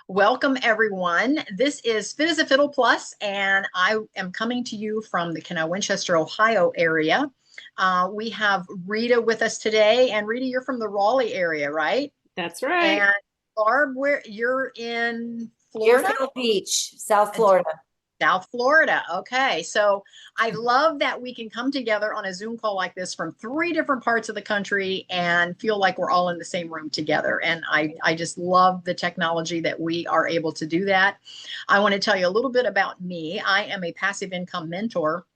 Welcome, everyone. This is Fit as a Fiddle Plus, and I am coming to you from the Winchester, Ohio area. We have Rita with us today, and Rita, you're from the Raleigh area, right? That's right. And Barb, where you're in Florida? Deerfield Beach, South Florida. South Florida. Okay. So I love that we can come together on a Zoom call like this from three different parts of the country and feel like we're all in the same room together. And I just love the technology that we are able to do that. I want to tell you a little bit about me. I am a passive income mentor.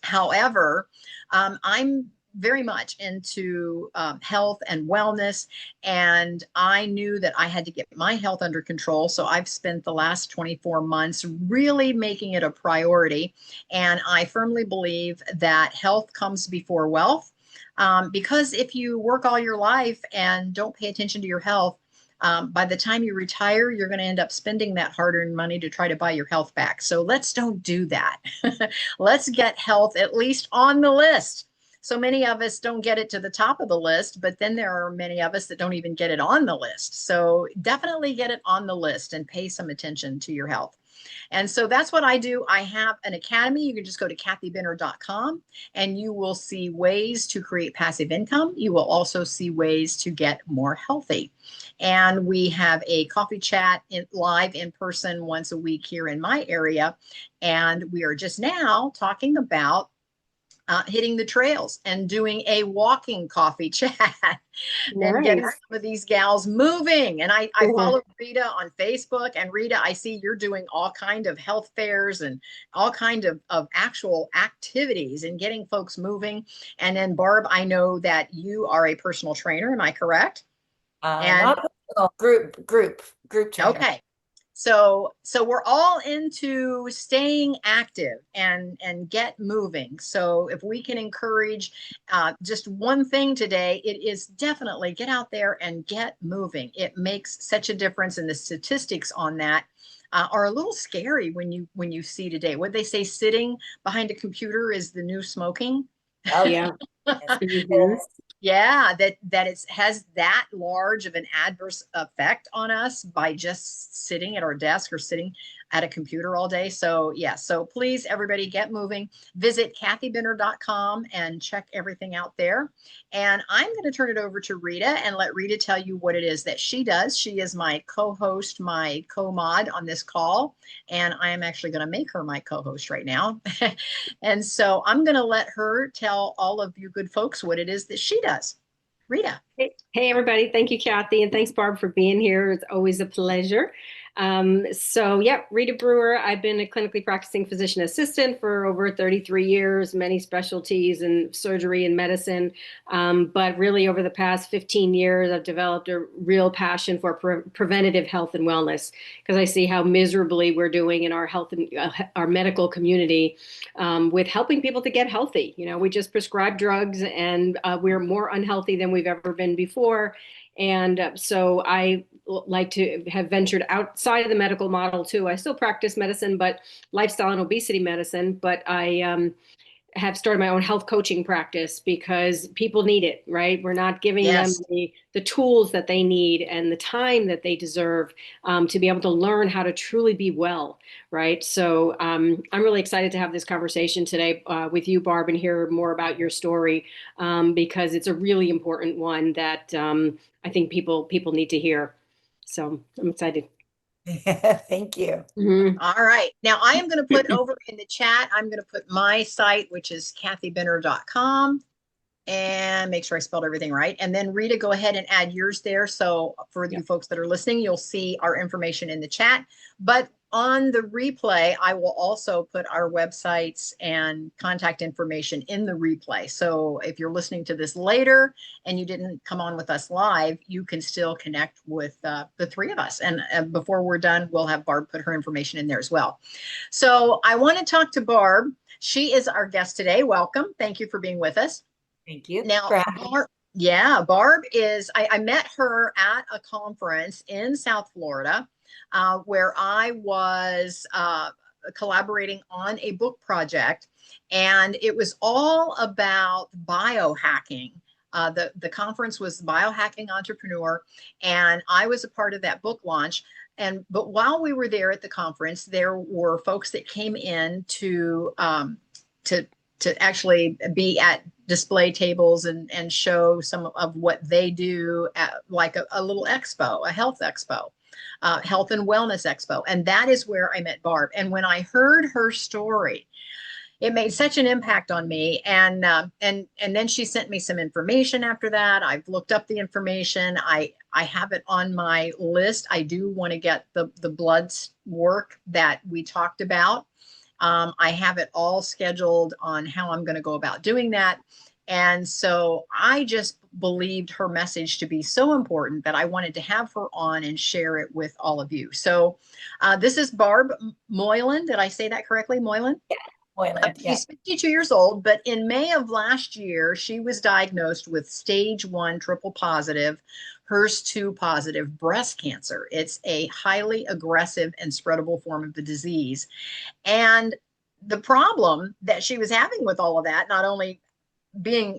However, I'm very much into health and wellness, and I knew that I had to get my health under control. So I've spent the last 24 months really making it a priority. And I firmly believe that health comes before wealth. Because if you work all your life and don't pay attention to your health, by the time you retire, you're going to end up spending that hard-earned money to try to buy your health back. So let's don't do that. Let's get health at least on the list. So many of us don't get it to the top of the list, but then there are many of us that don't even get it on the list. So definitely get it on the list and pay some attention to your health. And so that's what I do. I have an academy. You can just go to kathybinner.com and you will see ways to create passive income. You will also see ways to get more healthy. And we have a coffee chat live in person once a week here in my area. And we are just now talking about hitting the trails and doing a walking coffee chat and getting some of these gals moving. And I follow Rita on Facebook, and Rita, I see you're doing all kind of health fairs and all kind of actual activities and getting folks moving. And then Barb, I know that you are a personal trainer. Am I correct? Not personal, group trainer. Okay. So we're all into staying active and get moving. So if we can encourage just one thing today, it is definitely get out there and get moving. It makes such a difference, and the statistics on that are a little scary when you see today. What they say, sitting behind a computer is the new smoking. Oh yeah. Yeah, that it has that large of an adverse effect on us by just sitting at our desk or sitting at a computer all day. So yeah, so please everybody get moving. Visit kathybinner.com and check everything out there. And I'm going to turn it over to Rita and let Rita tell you what it is that she does. She is my co-host, my co-mod on this call, and I am actually going to make her my co-host right now. And so I'm going to let her tell all of you good folks what it is that she does. Rita. Hey, everybody. Thank you, Kathy. And thanks, Barb, for being here. It's always a pleasure. Rita Brewer. I've been a clinically practicing physician assistant for over 33 years, many specialties in surgery and medicine. But really over the past 15 years, I've developed a real passion for preventative health and wellness, because I see how miserably we're doing in our health and our medical community with helping people to get healthy. You know, we just prescribe drugs and we're more unhealthy than we've ever been before. And so I like to have ventured outside of the medical model too. I still practice medicine, but lifestyle and obesity medicine, but I have started my own health coaching practice because people need it, right? We're not giving them the tools that they need and the time that they deserve to be able to learn how to truly be well, right? So I'm really excited to have this conversation today with you, Barb, and hear more about your story because it's a really important one that I think people need to hear. So I'm excited. Thank you. All right. Now I am going to put over in the chat, I'm going to put my site, which is kathybinner.com, and make sure I spelled everything right. And then Rita, go ahead and add yours there. So for you folks that are listening, you'll see our information in the chat. But on the replay, I will also put our websites and contact information in the replay. So if you're listening to this later and you didn't come on with us live, you can still connect with the three of us. And before we're done, we'll have Barb put her information in there as well. So I want to talk to Barb. She is our guest today. Welcome. Thank you for being with us. Thank you. Now, Barb is, I met her at a conference in South Florida where I was collaborating on a book project, and it was all about biohacking The conference was Biohacking Entrepreneur, and I was a part of that book launch. But while we were there at the conference, there were folks that came in to actually be at display tables and show some of what they do at like a little expo, a health expo, health and wellness expo. And that is where I met Barb. And when I heard her story, it made such an impact on me. And then she sent me some information after that. I've looked up the information. I have it on my list. I do want to get the blood work that we talked about. I have it all scheduled on how I'm going to go about doing that. And so I just believed her message to be so important that I wanted to have her on and share it with all of you. So this is Barb Moylan. Did I say that correctly, Moylan? Yeah. Moylan, yeah. She's 52 years old, but in May of last year, she was diagnosed with stage 1 triple positive HER2 positive breast cancer. It's a highly aggressive and spreadable form of the disease. And the problem that she was having with all of that, not only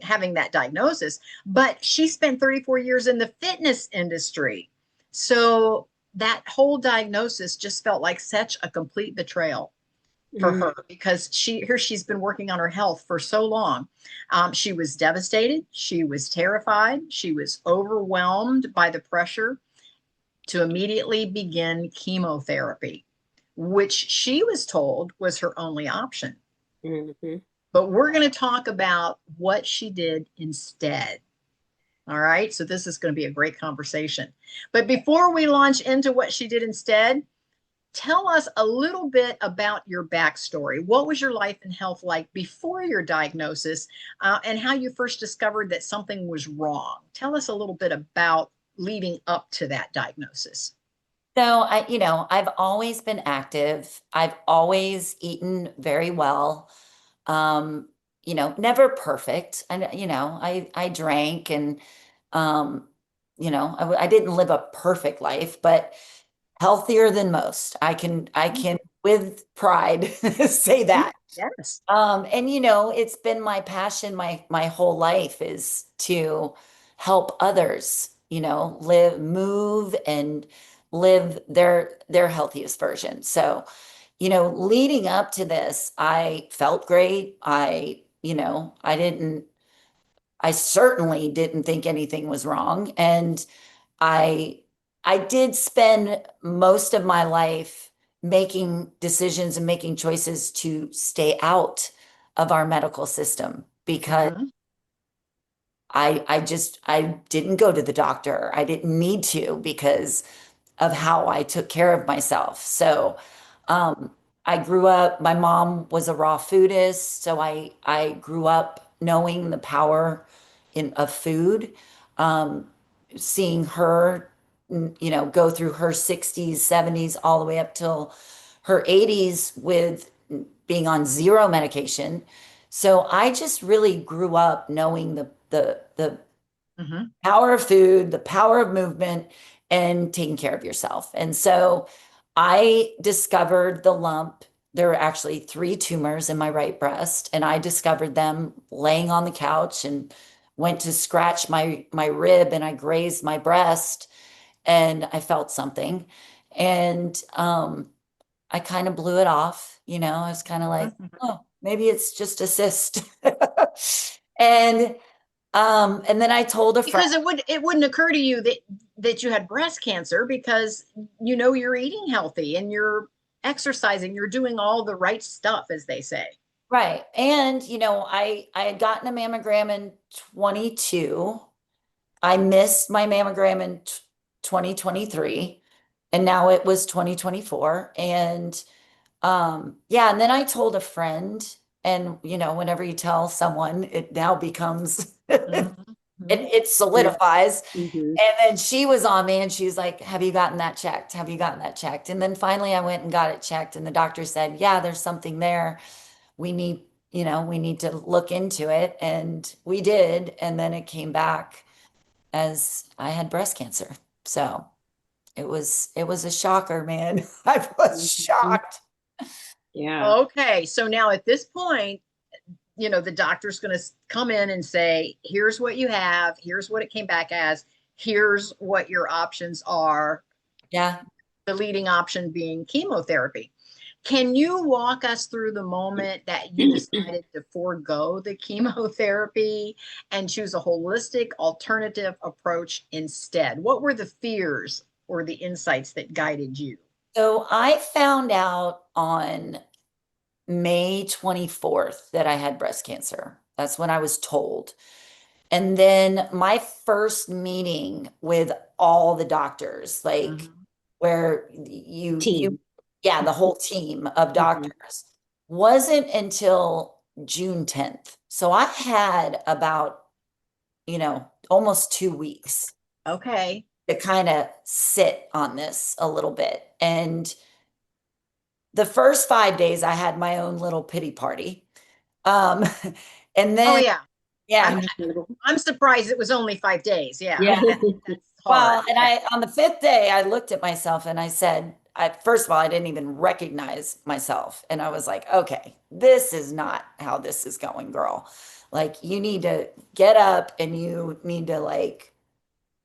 having that diagnosis, but she spent 34 years in the fitness industry. So that whole diagnosis just felt like such a complete betrayal for her, because she's been working on her health for so long. She was devastated. She was terrified. She was overwhelmed by the pressure to immediately begin chemotherapy, which she was told was her only option. Mm-hmm. But we're going to talk about what she did instead. All right. So this is going to be a great conversation. But before we launch into what she did instead, tell us a little bit about your backstory. What was your life and health like before your diagnosis, and how you first discovered that something was wrong? Tell us a little bit about leading up to that diagnosis. So I've always been active. I've always eaten very well. Never perfect. I drank and, I didn't live a perfect life, but healthier than most. I can with pride say that. Yes. It's been my passion my whole life is to help others, move and live their healthiest version. So, leading up to this, I felt great. I certainly didn't think anything was wrong. And I did spend most of my life making decisions and making choices to stay out of our medical system because I didn't go to the doctor. I didn't need to because of how I took care of myself. So I grew up, my mom was a raw foodist, so I grew up knowing the power of food, seeing her, go through her 60s, 70s, all the way up till her 80s with being on zero medication. So I just really grew up knowing the power of food, the power of movement, and taking care of yourself. And so I discovered the lump. There were actually 3 tumors in my right breast, and I discovered them laying on the couch and went to scratch my rib, and I grazed my breast and I felt something. And I kind of blew it off, I was kind of like, oh, maybe it's just a cyst. And then I told a friend, because it wouldn't occur to you that you had breast cancer, because you're eating healthy and you're exercising, you're doing all the right stuff, as they say. right. And I had gotten a mammogram in 22. I missed my mammogram in 2023, and now it was 2024. And yeah, and then I told a friend, and whenever you tell someone, it now becomes it solidifies. Mm-hmm. And then she was on me and she's like, have you gotten that checked? Have you gotten that checked? And then finally I went and got it checked, and the doctor said, yeah, there's something there. We need, we need to look into it. And we did. And then it came back as I had breast cancer. So it was a shocker, man. I was shocked. Yeah. Okay. So now at this point, the doctor's going to come in and say, here's what you have, here's what it came back as, here's what your options are, Yeah. the leading option being chemotherapy. Can you walk us through the moment that you decided to forego the chemotherapy and choose a holistic alternative approach instead? What were the fears or the insights that guided you? So I found out on May 24th that I had breast cancer. That's when I was told. And then my first meeting with all the doctors, like Mhm. where you Team. yeah, the whole team of Mhm. doctors wasn't until June 10th. So I had about, almost 2 weeks Okay. to kind of sit on this a little bit. And the first 5 days I had my own little pity party. Um, and Oh then, yeah. yeah, I'm Understandable. I'm surprised it was only 5 days. Yeah. yeah. That's hard. Well, and Yeah. on the fifth day, I looked at myself and I said, first of all, I didn't even recognize myself. And I was like, okay, this is not how this is going, girl. Like, you need to get up and you need to like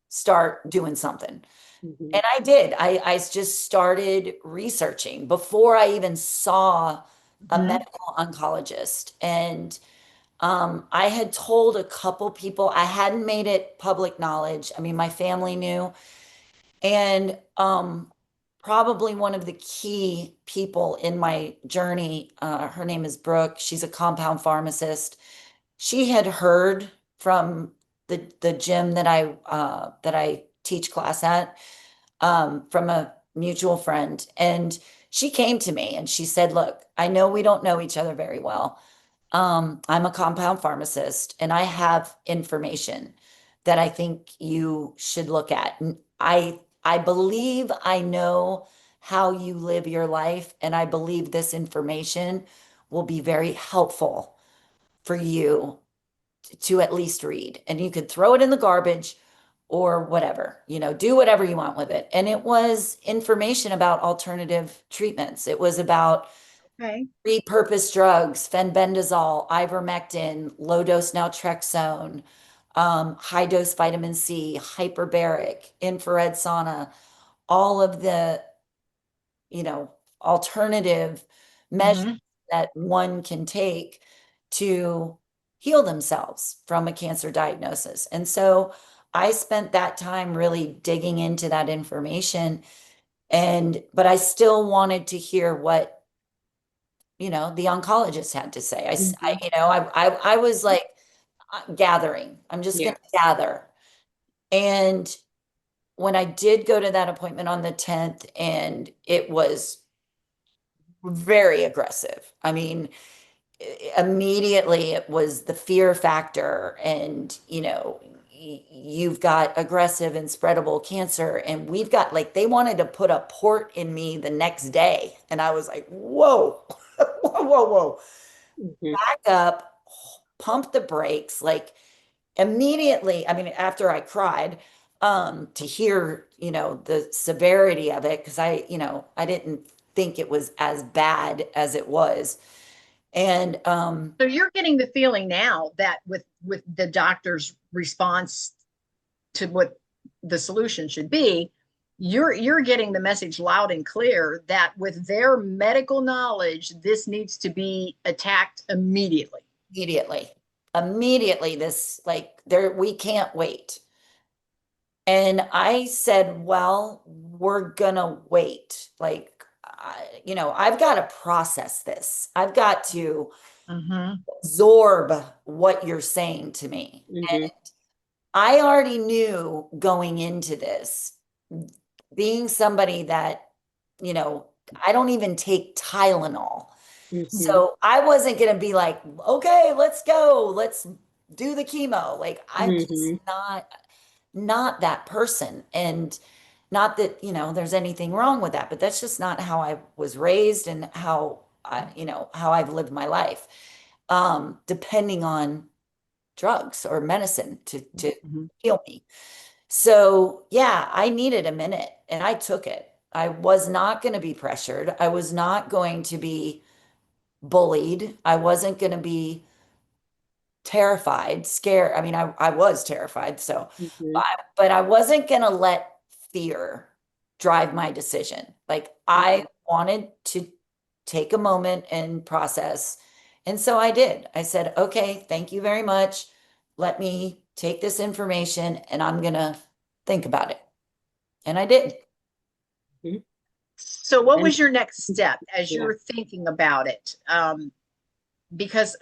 start doing something. Mhm. And I did. I just started researching before I even saw a Mhm. medical oncologist. And I had told a couple people, I hadn't made it public knowledge. I mean, my family knew. And probably one of the key people in my journey, her name is Brooke. She's a compound pharmacist. She had heard from the gym that I teach class at, from a mutual friend. And she came to me and she said, look, I know we don't know each other very well. I'm a compound pharmacist and I have information that I think you should look at. And I believe I know how you live your life, and I believe this information will be very helpful for you to at least read. And you could throw it in the garbage or whatever, do whatever you want with it. And it was information about alternative treatments. It was about Okay. repurposed drugs, fenbendazole, ivermectin, low dose naltrexone, high dose vitamin C, hyperbaric, infrared sauna, all of the, alternative measures Mhm. that one can take to heal themselves from a cancer diagnosis. And so I spent that time really digging into that information, but I still wanted to hear what the oncologist had to say. Mhm. I was like, gathering. I'm just going Yeah. to gather. And when I did go to that appointment on the 10th, and it was very aggressive. I mean, immediately it was the fear factor, and you've got aggressive and spreadable cancer, and we've got like they wanted to put a port in me the next day, and I was like, whoa, whoa, whoa, whoa, Mhm. back up, pump the brakes, like immediately. I mean, after I cried, to hear, the severity of it, because I didn't think it was as bad as it was. And So you're getting the feeling now that with the doctor's response to what the solution should be, you're getting the message loud and clear that with their medical knowledge, this needs to be attacked immediately. immediately, immediately, this like there we can't wait. And I said, well, we're gonna wait. Like, I've got to process this. I've got to Mm-hmm. absorb what you're saying to me. Mhm. I already knew going into this, being somebody that, you know, I don't even take Tylenol. Mhm. So I wasn't going to be like, okay, let's go. Let's do the chemo. Like I'm just Mhm. not that person. And not that, there's anything wrong with that, but that's just not how I was raised and how I've lived my life. Depending on drugs or medicine to Mm-hmm. heal me. So, yeah, I needed a minute and I took it. I was not going to be pressured. I was not going to be bullied. I wasn't going to be terrified, scared. I mean, I was terrified. So, Mhm. but I wasn't going to let fear drive my decision. Like I wanted to take a moment and process. And so I did. I said, okay, thank you very much. Let me take this information and I'm going to think about it. And I did. Mhm. So what And was your next step as you yeah. were thinking about it? Because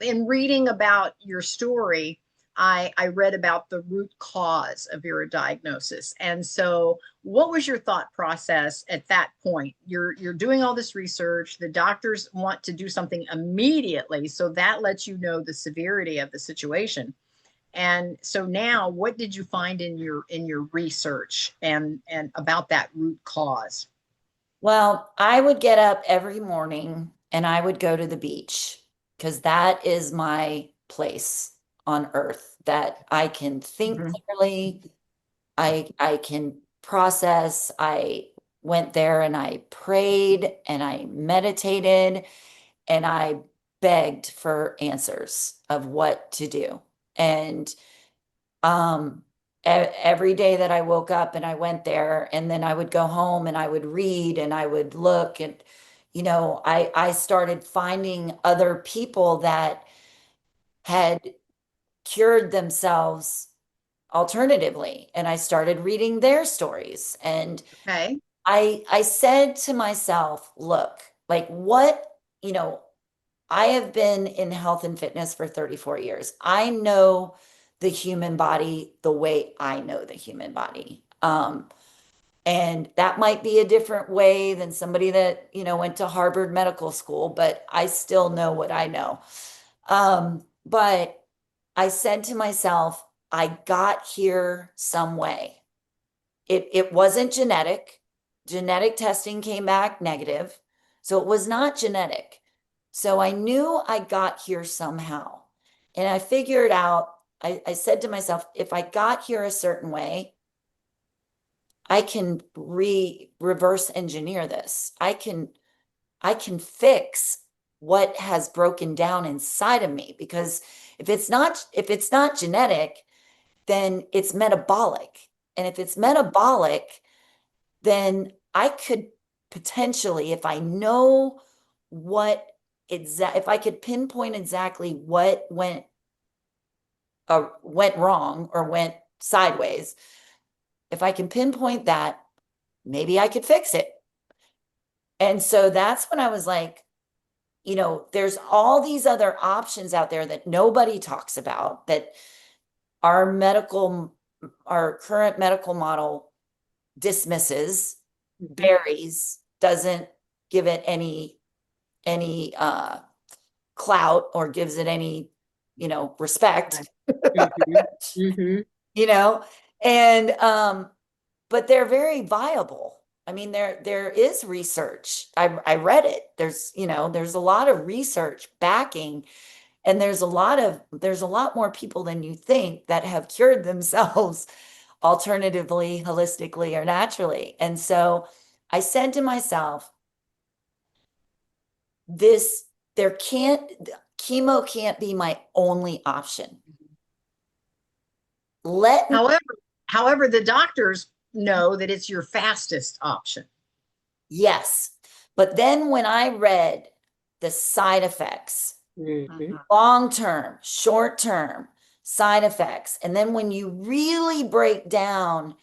in reading about your story, I read about the root cause of your diagnosis. And so what was your thought process at that point? You're doing all this research, the doctors want to do something immediately, so that lets you know the severity of the situation. And so now what did you find in your research and about that root cause? Well, I would get up every morning and I would go to the beach because that is my place on earth that I can think Mhm. clearly. I can process. I went there and I prayed and I meditated and I begged for answers of what to do. And every day that I woke up and I went there and then I would go home and I would read and I would look and I started finding other people that had cured themselves alternatively and I started reading their stories and Okay. I said to myself, look, like what, I have been in health and fitness for 34 years. I know the human body the way I know the human body. And that might be a different way than somebody that, went to Harvard Medical School, but I still know what I know. But I said to myself, I got here some way. It wasn't genetic. Genetic testing came back negative. So it was not genetic. So I knew I got here somehow. And I figured out, I said to myself, if I got here a certain way, I can reverse engineer this. I can fix what has broken down inside of me because if it's not genetic, then it's metabolic. And if it's metabolic, then I could potentially, if I know if I could pinpoint exactly what went wrong or went sideways, if I can pinpoint that, maybe I could fix it. And so that's when I was like, there's all these other options out there that nobody talks about that our current medical model dismisses, Mhm. buries, doesn't give it any clout or gives it any, respect. Right. Mhm. Mhm. you know, and but they're very viable. I mean, there is research. I read it. There's a lot of research backing, and there's a lot more people than you think that have cured themselves alternatively, holistically, or naturally. And so I said to myself, this there can't chemo can't be my only option. Let me However, the doctors know that it's your fastest option. Yes. But then when I read the side effects, Mhm. Mhm. long term, short term side effects, and then when you really break down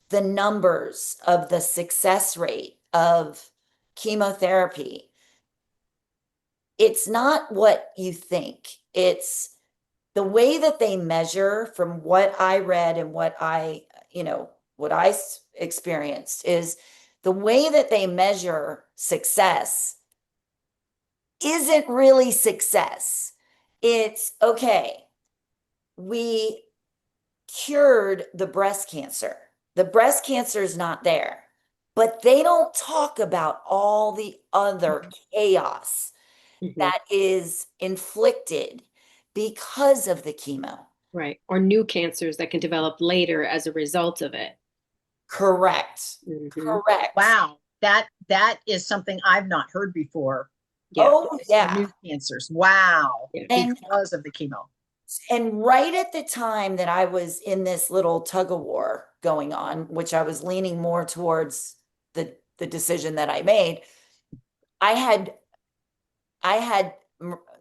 the numbers of the success rate of chemotherapy, it's not what you think. It's the way that they measure from what I read and what I experienced is the way that they measure success isn't really success. It's okay, we cured the breast cancer. The breast cancer is not there, but they don't talk about all the other chaos Mhm. that is inflicted because of the chemo. Right. Or new cancers that can develop later as a result of it. Correct. Mhm. Correct. Wow, that is something I've not heard before. Yeah. Oh, yeah. New cancers. Wow, Yeah. And because of the chemo. And right at the time that I was in this little tug of war going on, which I was leaning more towards the decision that I made, I had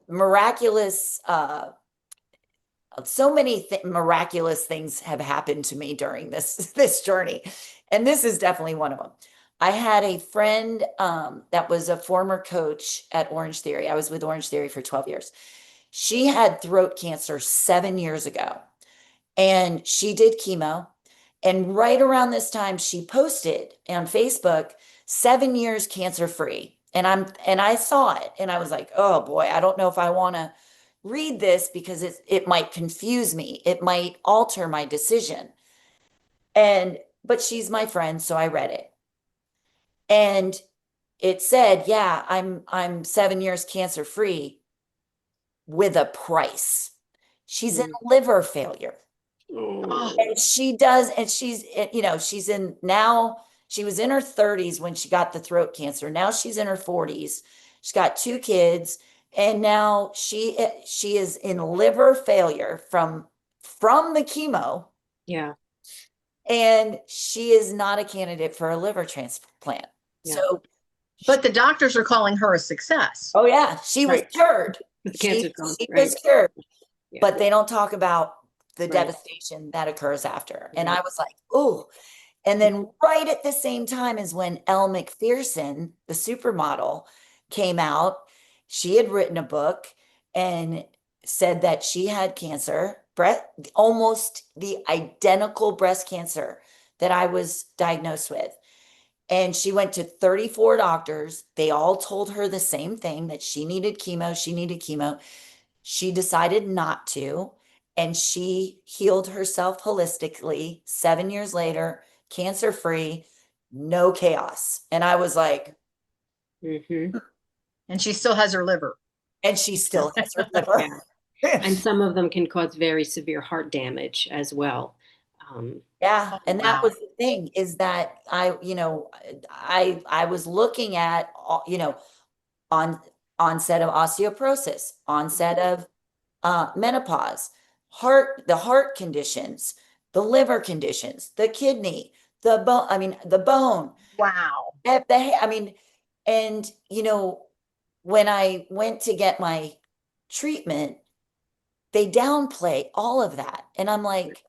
miraculous so many miraculous things have happened to me during this journey, and this is definitely one of them. I had a friend that was a former coach at Orange Theory. I was with Orange Theory for 12 years. She had throat cancer 7 years ago, and she did chemo. And right around this time, she posted on Facebook, 7 years cancer free. And I saw it and I was like, oh boy, I don't know if I want to read this because it might confuse me. It might alter my decision. But she's my friend, so I read it. And it said, yeah, I'm 7 years cancer free with a price. She's in liver failure. Oh, And she does, and she's in now, she was in her 30s when she got the throat cancer. Now she's in her 40s. She's got 2 kids, and now she is in liver failure from the chemo, yeah, and she is not a candidate for a liver transplant. yeah. So, But the doctors are calling her a success. oh yeah, she was Right. cured. The cancer's gone, She right? was cured. Yeah. But they don't talk about the Right. devastation that occurs after. And Right. I was like, oh. And then right at the same time is when Elle Macpherson, the supermodel, came out. She had written a book and said that she had cancer, almost the identical breast cancer that I was diagnosed with. And she went to 34 doctors. They all told her the same thing, that she needed chemo, she needed chemo. She decided not to, and she healed herself holistically 7 years later, cancer free, no chaos. And I was like, Mm-hmm. And she still has her liver. and she still has her liver. And some of them can cause very severe heart damage as well. Yeah, Oh, and that wow. was the thing, is that I was looking at on onset of osteoporosis, onset of menopause, the heart conditions, the liver conditions, the kidney, the bone, I mean, the bone, Wow. I mean, and when I went to get my treatment, they downplay all of that. And I'm like,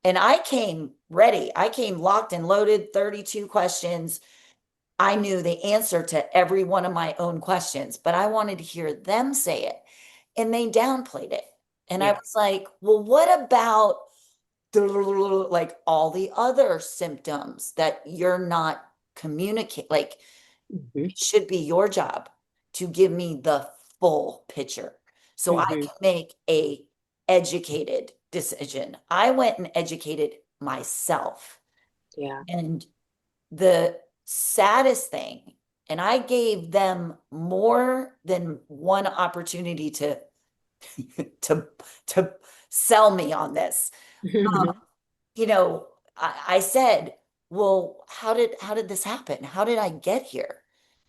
and I came ready. I came locked and loaded, 32 questions. I knew the answer to every one of my own questions, but I wanted to hear them say it. And they downplayed it. And I Yeah. was like, well, what about like all the other symptoms that you're not communicating? Like, Mm-hmm. it should be your job to give me the full picture so I Mm-hmm. can make a educated decision. I went and educated myself. Yeah. And the saddest thing, and I gave them more than one opportunity to to to sell me on this. Um, I said, well, how did this happen? How did I get here?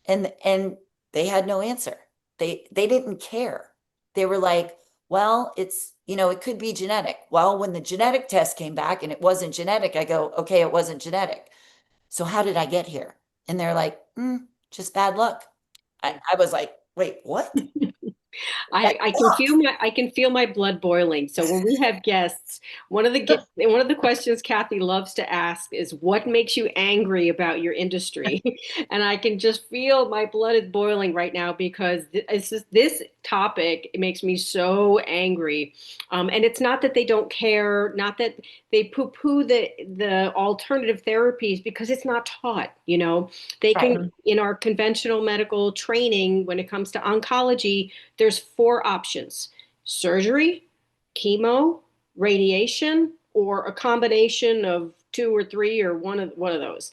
And they had no answer. They didn't care. They were like, well, it could be genetic. Well, when the genetic test came back and it wasn't genetic, I go, okay, it wasn't genetic. So how did I get here? And they're like, just bad luck. I was like, wait, what? I can feel my blood boiling. So when we have guests, one of the questions Kathy loves to ask is, what makes you angry about your industry? And I can just feel my blood is boiling right now, because this topic, it makes me so angry. And it's not that they don't care, not that they poo-poo the alternative therapies, because it's not taught. They Right. can, in our conventional medical training, when it comes to oncology, there's 4 options: surgery, chemo, radiation, or a combination of two or three or one of those.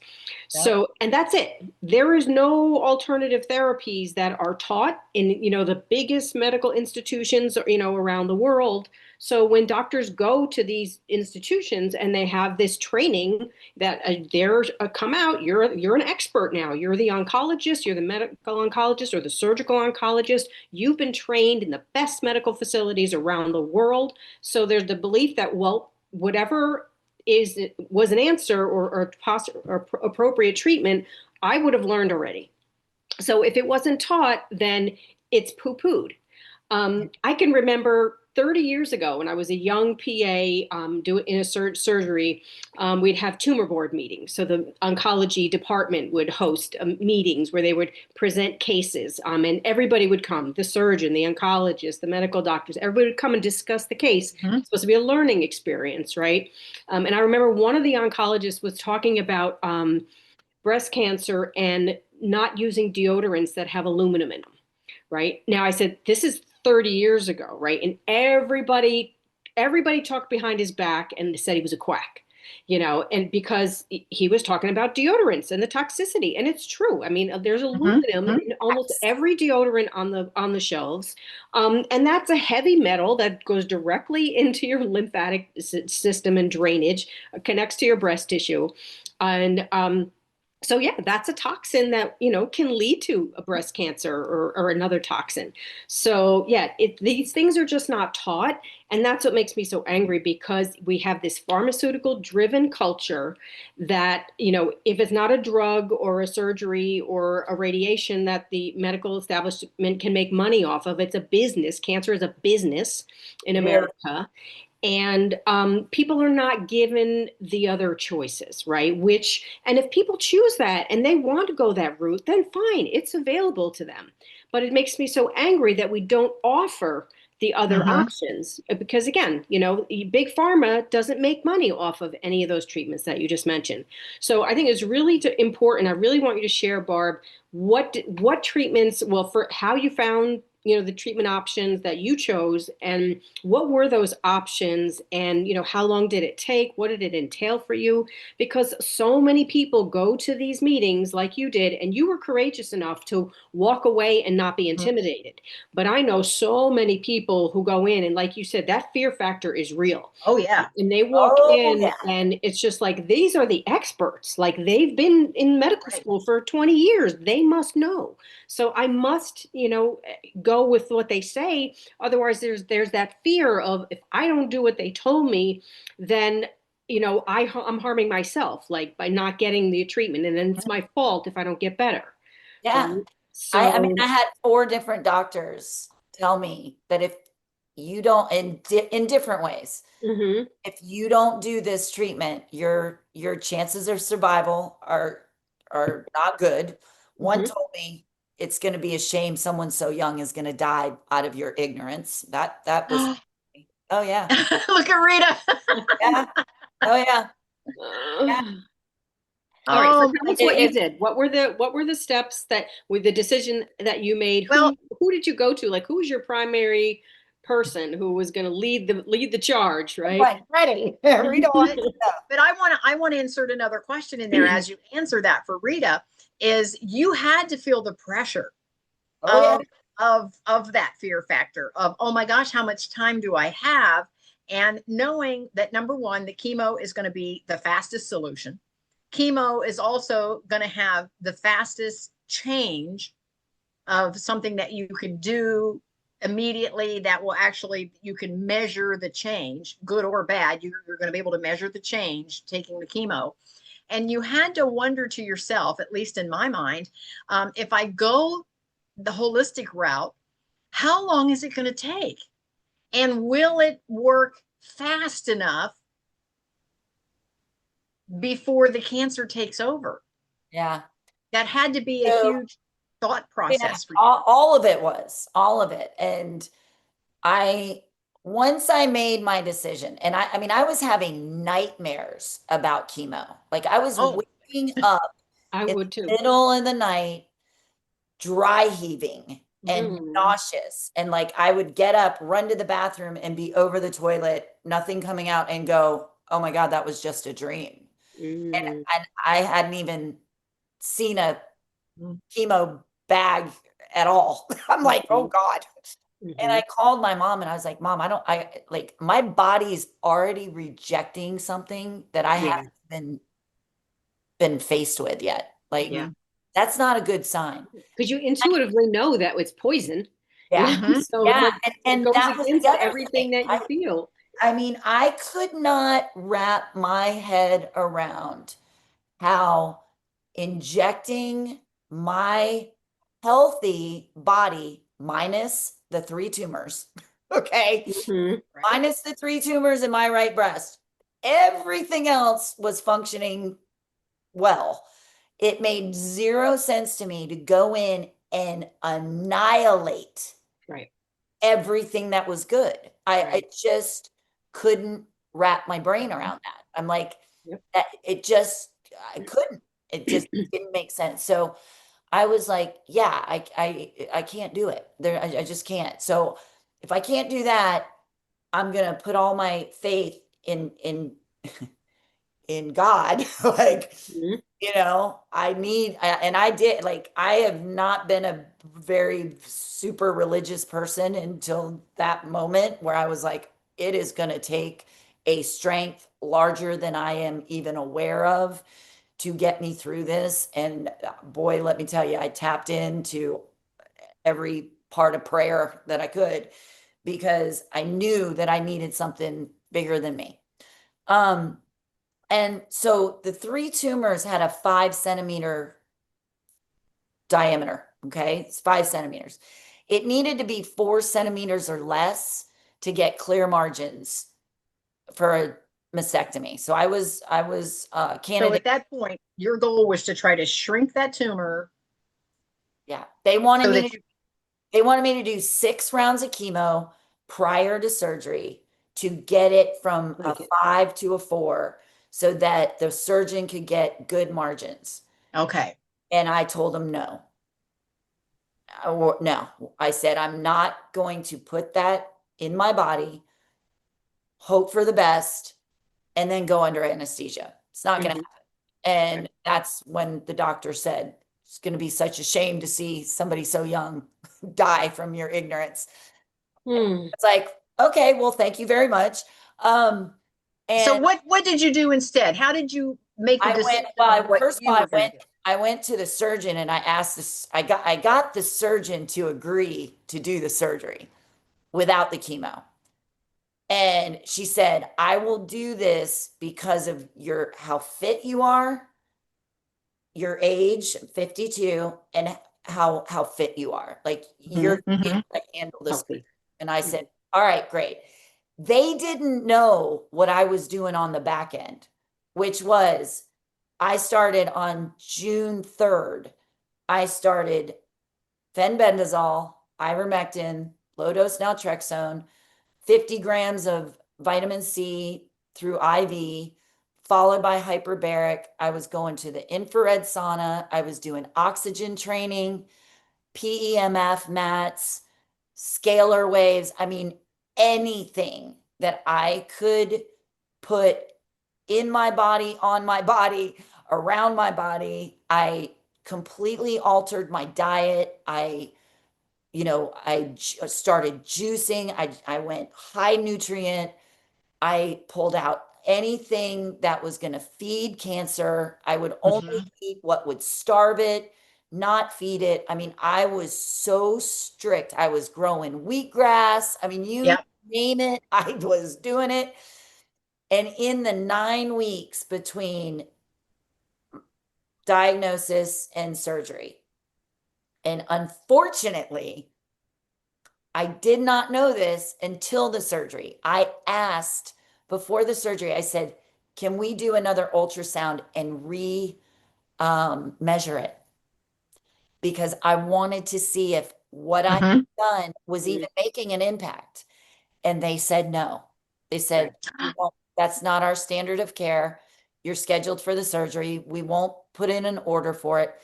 Yep. So, and that's it. There is no alternative therapies that are taught in, the biggest medical institutions, around the world. So when doctors go to these institutions and they have this training that they're come out, you're an expert now. You're the oncologist, you're the medical oncologist or the surgical oncologist. You've been trained in the best medical facilities around the world. So there's the belief that, well, whatever was an answer or appropriate treatment, I would have learned already. So if it wasn't taught, then it's poo-pooed. I can remember 30 years ago when I was a young PA doing in a surgery, we'd have tumor board meetings. So the oncology department would host meetings where they would present cases, and everybody would come, the surgeon, the oncologist, the medical doctors, everybody would come and discuss the case. Mm-hmm. It's supposed to be a learning experience, right? And I remember one of the oncologists was talking about breast cancer and not using deodorants that have aluminum in them. Right now, I said, this is 30 years ago, right? And everybody talked behind his back and said he was a quack, and because he was talking about deodorants and the toxicity. And it's true. I mean, there's aluminum in almost every deodorant on the shelves. And that's a heavy metal that goes directly into your lymphatic system and drainage, connects to your breast tissue. And so yeah, that's a toxin that, can lead to a breast cancer or another toxin. So yeah, these things are just not taught. And that's what makes me so angry, because we have this pharmaceutical driven culture that, if it's not a drug or a surgery or a radiation that the medical establishment can make money off of, it's a business. Cancer is a business in America. And people are not given the other choices, right? And if people choose that and they want to go that route, then fine, it's available to them. But it makes me so angry that we don't offer the other options, because again, big pharma doesn't make money off of any of those treatments that you just mentioned. So I think it's really important. I really want you to share, Barb, what treatments, well, for how you found the treatment options that you chose, and what were those options, and how long did it take, what did it entail for you? Because so many people go to these meetings like you did, and you were courageous enough to walk away and not be intimidated. But I know so many people who go in, and like you said, that fear factor is real. Oh yeah. And they walk in and it's just like, these are the experts, like they've been in medical school for 20 years, they must know. So I must, go with what they say. Otherwise, there's that fear of, if I don't do what they told me, then I'm harming myself, like by not getting the treatment, and then it's my fault if I don't get better. Yeah. So I mean, I had 4 different doctors tell me that if you don't, in different ways, if you don't do this treatment, your chances of survival are not good. One told me, it's going to be a shame someone so young is going to die out of your ignorance. That was, oh yeah. Look at Rita. Yeah. Oh yeah. Yeah. All right, so tell us what you did. What were the steps that with the decision that you made? Who did you go to? Like, who was your primary person who was going to lead the charge, right? Right, ready. Rita wants to know. But I want to insert another question in there as you answer that for Rita. Is you had to feel the pressure of that fear factor of, oh my gosh, how much time do I have? And knowing that, number one, the chemo is going to be the fastest solution. Chemo is also going to have the fastest change of something that you can do immediately that will actually, you can measure the change, good or bad. You're going to be able to measure the change taking the chemo. And you had to wonder to yourself, at least in my mind, if I go the holistic route, how long is it going to take? And will it work fast enough before the cancer takes over? Yeah. That had to be a huge thought process for you. All of it. And once I made my decision, and I mean, I was having nightmares about chemo. Like, I was waking up I in would too. the middle of the night, dry heaving and nauseous. And like, I would get up, run to the bathroom and be over the toilet, nothing coming out, and go, oh my God, that was just a dream. Mm, And I hadn't even seen a Mm. chemo bag at all. I'm like, oh mhm, God. And I mhm. called my mom and I was like, Mom, I like my body's already rejecting something that I Yeah, haven't been faced with yet. Like, yeah. Mhm. that's not a good sign. Because you intuitively know that it's poison, Yeah. Mhm. so it's Yeah. like it And goes that was the against other thing. everything that you feel. I mean, I could not wrap my head around how injecting my healthy body minus the three tumors, okay, Mhm. Right. minus the three tumors in my right breast, everything else was functioning well. It made zero sense to me to go in and annihilate Right, everything that was good. I right. just couldn't wrap my brain Mhm. around that. I'm like, Yep. that it just, I couldn't. It just didn't make sense. So I was like, yeah, I can't do it. There, I just can't. So if I can't do that, I'm gonna put all my faith in God. Like, Mhm. and I did, like, I have not been a very super religious person until that moment where I was like, it is going to take a strength larger than I am even aware of to get me through this. And boy, let me tell you, I tapped into every part of prayer that I could because I knew that I needed something bigger than me. Um, and so the three tumors had a 5 centimeter diameter. Okay. It's 5 centimeters. It needed to be 4 centimeters or less to get clear margins for a mastectomy. So I was So candidate. at that point, your goal was to try to shrink that tumor Yeah. so that you. They wanted me to do 6 rounds of chemo prior to surgery to get it from a Like it. 5 to a 4 so that the surgeon could get good margins. Okay. And I told him no. Or no, I said, I'm not going to put that in my body, hope for the best, and then go under anesthesia. It's not going to Mhm. happen. Right. And that's when the doctor said, it's going to be such a shame to see somebody so young die from your ignorance. Hmm. It's like, okay, well, thank you very much. Um, So and what did you do instead? How did you make the I went, decision well, on what first of you all, were going to do? I went to the surgeon and I asked this, I got the surgeon to agree to do the surgery without the chemo. And she said, I will do this because of how fit you are, your age, 52, and how fit you are. Like, Mhm. you're able Mhm. to handle this. Healthy. And I Mhm. said, all right, great. They didn't know what I was doing on the back end, which was I started on June 3rd. I started fenbendazole, ivermectin, low dose naltrexone, 50 grams of vitamin C through IV, followed by hyperbaric. I was going to the infrared sauna. I was doing oxygen training, PEMF mats, scalar waves. I mean, anything that I could put in my body, on my body, around my body. I completely altered my diet. I started juicing. I went high nutrient. I pulled out anything that was going to feed cancer. I would only Mhm. eat what would starve it, not feed it. I mean, I was so strict. I was growing wheatgrass. I mean, you Yep. name it, I was doing it. And in the 9 weeks between diagnosis and surgery, and unfortunately, I did not know this until the surgery. I asked before the surgery, I said, can we do another ultrasound and measure it? Because I wanted to see if what I had Mhm. done was Mhm. even making an impact. And they said no. They said, Right. that's not our standard of care. You're scheduled for the surgery. We won't put in an order for it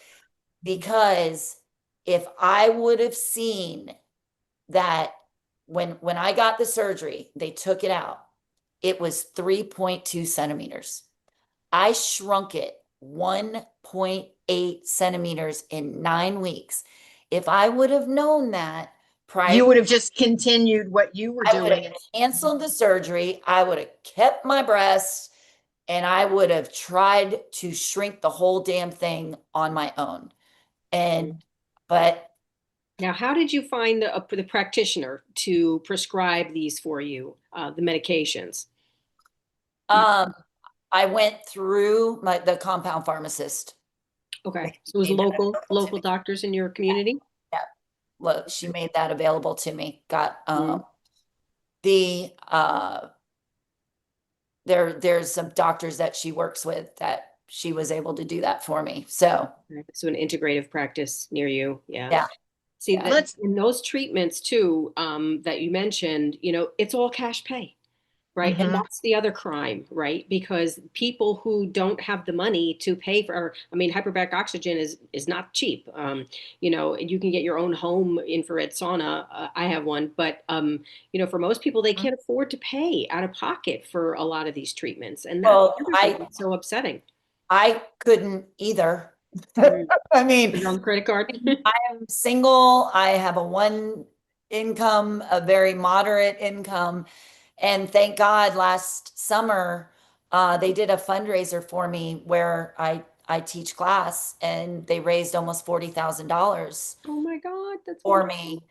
because if I would have seen that when I got the surgery, they took it out. It was 3.2 centimeters. I shrunk it 1.8 centimeters in 9 weeks. If I would have known that prior, You would have just continued what you were I would doing. have canceled the surgery. I would have kept my breasts and I would have tried to shrink the whole damn thing on my own. And, but Now, how did you find the practitioner to prescribe these for you, the medications? um, I went through the compound pharmacist. Okay, so it was Made that available to local me. doctors in your community? Yeah, look, she made that available to me. Got Mhm. the there's some doctors that she works with that she was able to do that for me. So So an integrative practice near you, yeah. yeah, See yeah. that Let's in those treatments too, that you mentioned, it's all cash pay. Right. And Mhm. that's the other crime, right? Because people who don't have the money to pay for, I mean, hyperbaric oxygen is not cheap. You can get your own home infrared sauna. I have one, but for most people, they can't afford to pay out of pocket for a lot of these treatments, and that's Well, the other thing that's so upsetting. I couldn't either. Mm. I mean, Your own credit card. I am single. I have a one income, a very moderate income. And thank God last summer, they did a fundraiser for me where I teach class and they raised almost $40,000 Oh my God, that's for wonderful. me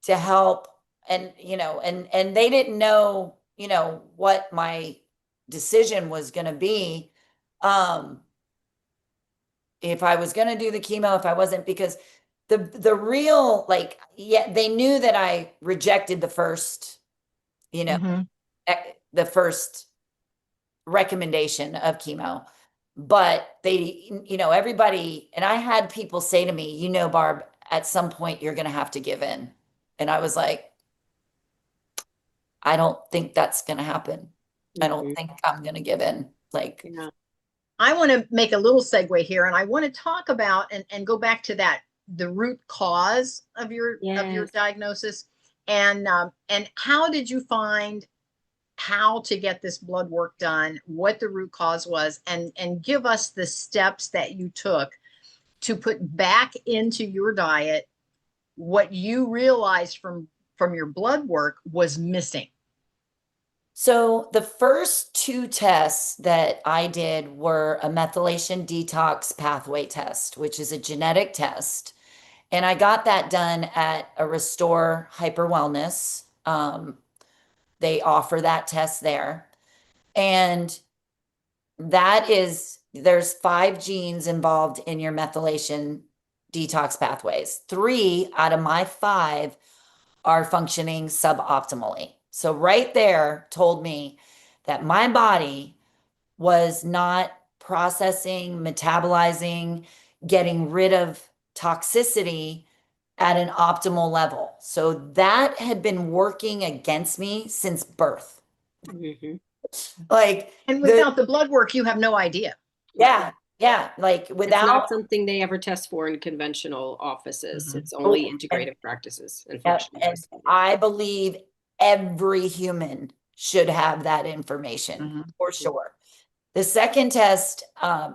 to help. And, and they didn't know, what my decision was going to be. Um, if I was going to do the chemo, if I wasn't, because the real, like, yeah, they knew that I rejected the first, you know, Mhm. the first recommendation of chemo, but they, everybody, and I had people say to me, Barb, at some point you're going to have to give in. And I was like, I don't think that's going to happen. I don't Mhm. think I'm going to give in. Like, Yeah. I want to make a little segue here, and I want to talk about and go back to that the root cause of your Yes. diagnosis, and how did you find how to get this blood work done, what the root cause was, and give us the steps that you took to put back into your diet what you realized from your blood work was missing. so the first two tests that I did were a methylation detox pathway test, which is a genetic test. And I got that done at a Restore Hyper Wellness. They offer that test there. And there's 5 genes involved in your methylation detox pathways. 3 out of my 5 are functioning suboptimally. So right there told me that my body was not processing, metabolizing, getting rid of toxicity at an optimal level. So that had been working against me since birth. Mhm. Like And the without the blood work, you have no idea. Right. yeah, yeah, like It's not without something they ever test for in conventional offices. Mhm. It's only oh, and, integrative practices and yeah, functional and medicine. Yeah. I believe every human should have that information Mhm. for sure. The second test,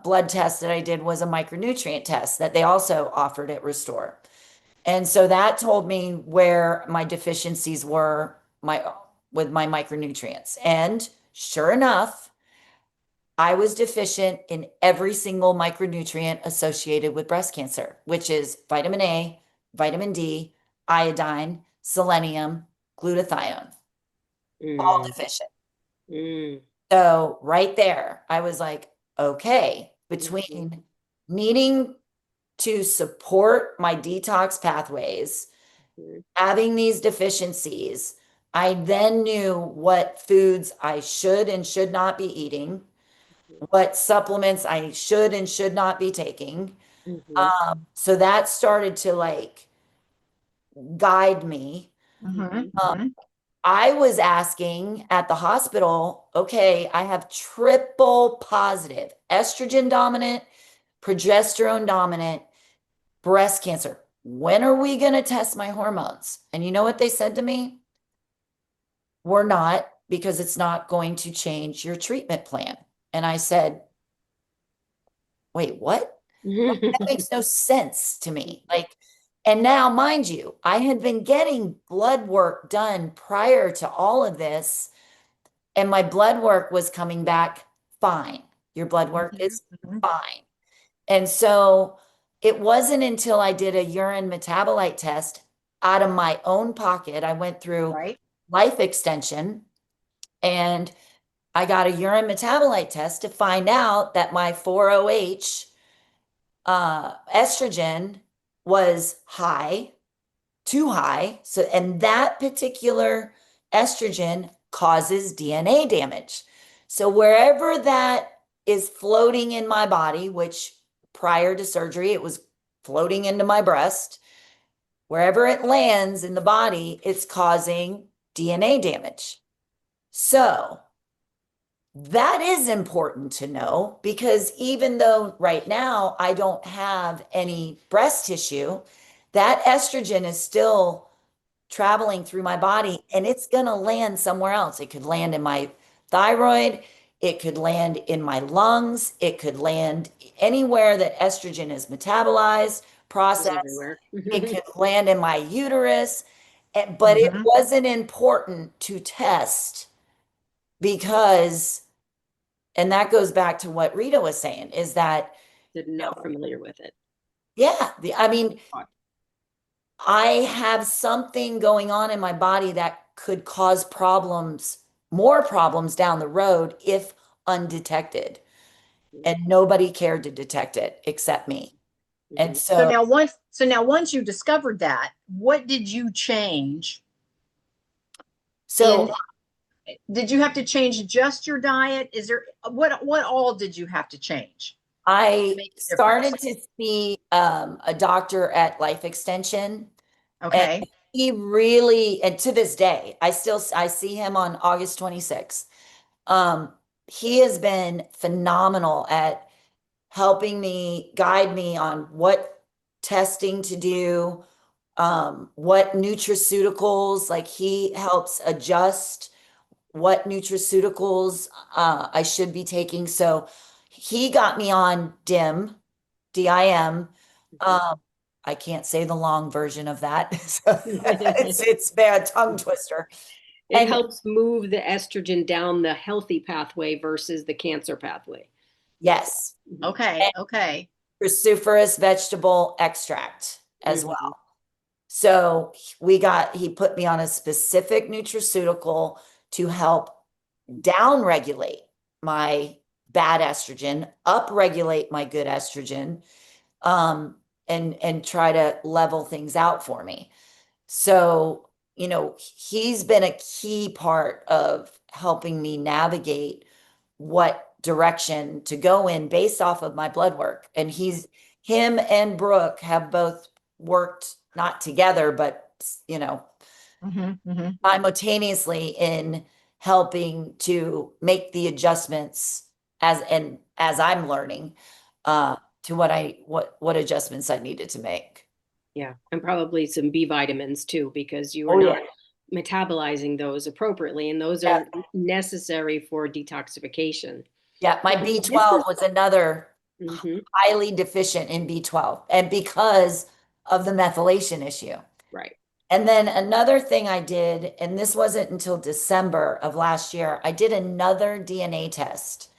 blood test that I did was a micronutrient test that they also offered at Restore. And so that told me where my deficiencies were with my micronutrients. And sure enough, I was deficient in every single micronutrient associated with breast cancer, which is vitamin A, vitamin D, iodine, selenium, glutathione, all Mm, deficient. mm, So right there, I was like, okay, mhm, between needing to support my detox pathways, mhm, having these deficiencies, I then knew what foods I should and should not be eating, what supplements I should and should not be taking. mhm, So that started to like guide me. Mhm. mhm, Um, Mhm. I was asking at the hospital, okay, I have triple positive, estrogen dominant, progesterone dominant, breast cancer. When are we going to test my hormones? And you know what they said to me? We're not, because it's not going to change your treatment plan. And I said, wait, what? That makes no sense to me. Like, and now, mind you, I had been getting blood work done prior to all of this, and my blood work was coming back fine. Your blood work Mhm, is mhm. fine. And so it wasn't until I did a urine metabolite test out of my own pocket. I went through Right. life extension and I got a urine metabolite test to find out that my 4OH estrogen was high, too high. So, and that particular estrogen causes DNA damage. So, wherever that is floating in my body, which prior to surgery, it was floating into my breast, wherever it lands in the body, it's causing DNA damage. So, that is important to know because even though right now I don't have any breast tissue, that estrogen is still traveling through my body and it's going to land somewhere else. It could land in my thyroid, it could land in my lungs, it could land anywhere that estrogen is metabolized, Goes processed. everywhere. It could land in my uterus. But it Mhm. wasn't important to test because, and that goes back to what Rita was saying, is that, Did you not know, familiar with it. yeah, I mean, I have something going on in my body that could cause problems, more problems down the road if undetected. And nobody cared to detect it except me. And Mhm. so, So now once you discovered that, what did you change so in did you have to change just your diet? Is there what all did you have to change to I make a difference? started to see a doctor at Life Extension, and Okay. he really, and to this day, I see him on August 26th. Um, he has been phenomenal at helping me, guide me on what testing to do, what nutraceuticals, like he helps adjust what nutraceuticals I should be taking. So he got me on DIM, DIM. Mhm. I can't say the long version of that. So it's bad tongue twister. It And helps move the estrogen down the healthy pathway versus the cancer pathway. Yeah. yes, Mhm. Okay. Okay. cruciferous vegetable extract as well. Mhm. So he put me on a specific nutraceutical to help down regulate my bad estrogen, up regulate my good estrogen, and try to level things out for me. So, he's been a key part of helping me navigate what direction to go in based off of my blood work. And him and Brooke have both worked not together, but, you know, Hmm. Hmm. simultaneously in helping to make the adjustments as I'm learning to what adjustments I needed to make. Yeah. And probably some B vitamins too, because you are Oh yeah. not metabolizing those appropriately. And those Yeah. are necessary for detoxification. Yeah, my So this B12 is, was another mhm, highly deficient in B12 and because of the methylation issue. right. And then another thing I did, and this wasn't until December of last year, I did another DNA test